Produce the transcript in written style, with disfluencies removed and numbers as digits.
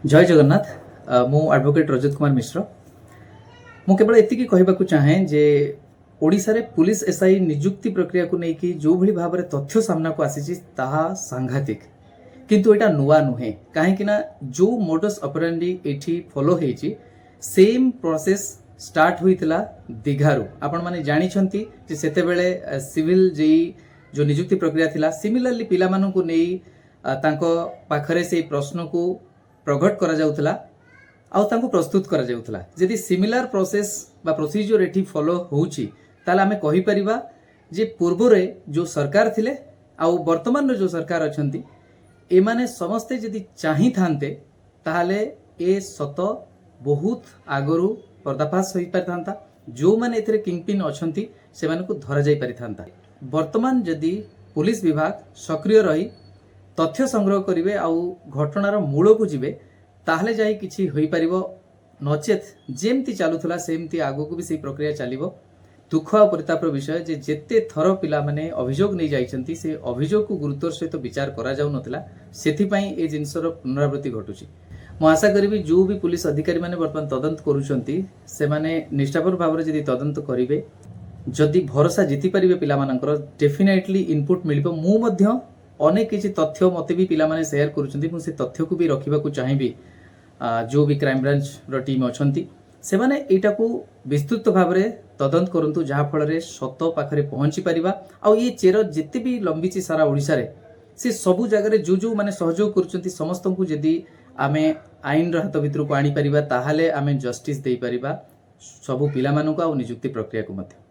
जय जगन्नाथ मु एडवोकेट रजत कुमार मिश्र मु केवल एतिकी कहबाकू चाहे जे ओडिशा रे पुलिस एसआई नियुक्ति प्रक्रिया को लेकिन जो भली भाव में तथ्य सामना को आसी ताहा सांघातिक किंतु एटा नुआ नुहे कहीं जो मोडस ऑपरेंडी एठी फॉलो हेची सेम प्रोसेस स्टार्ट होइतला दिघारू आपण माने जानि छंती जे सेते बेले सिविल जेई जो नियुक्ति प्रक्रिया थिला सिमिलरली पिला मानन को नेई तांको पाखरे से प्रश्न को प्रकट करा जाउतला आउ तांको प्रस्तुत करा जाउतला जदि सिमिलर प्रोसेस बा प्रोसीजर एठी फॉलो होउची ताला हमें कहि परिबा जे पूर्व रे जो सरकार थिले आउ वर्तमान जो सरकार अछंती ए माने समस्ते जदि चाहि थांते ताहाले ए सत बहुत आगरु पर्दाफाश होई पारथांता जो माने एथरे किंगपिन अछंती से माने को धरा जाई पारिथांता वर्तमान जदि पुलिस विभाग सक्रिय रही तथ्य संग्रह करिवे आउ घटनार मूल को जिवे ताहले जाई किछि होई परिबो नचेत जेमती चालुथला सेमती आगो को भी सेही प्रक्रिया चलिबो दुख आ परितापर विषय जे जेते थर पिला माने अभियोग नै जाइछंती से अभियोग को गुरुत्वर सहित विचार करा जाउ नथिला सेथि पई ए जिंसर पुनरावृत्ति घटुची मु आशा करिबी जो भी पुलिस अधिकारी माने वर्तमान तदंत करूछंती से माने निष्ठापर भाव जदि तदंत करिवे जदि भरोसा जीति परिबे पिला मानकर डेफिनेटली इनपुट मिलिबो मु मध्य अनेक किसी तथ्य मते भी पिला माने शेयर करूछंती मु से तथ्य को भी रखिबा को चाहिबी जो भी क्राइम ब्रांच रो टीम अछंती से माने एटा को विस्तृत भाव रे तदंत करंतु जहा फल रे सत पाखरे पहुंची परिबा आ ये चेर जेते भी लंबीची सारा ओडिसा रे से सबु जगह रे जो माने सहयोग करूछंती समस्त को जदी आमे आईन रो हाथ भितर को आनी परिबा ताहाले आमे जस्टिस देई परिबा सबु पिला मानक आ नियुक्ति प्रक्रिया को मते।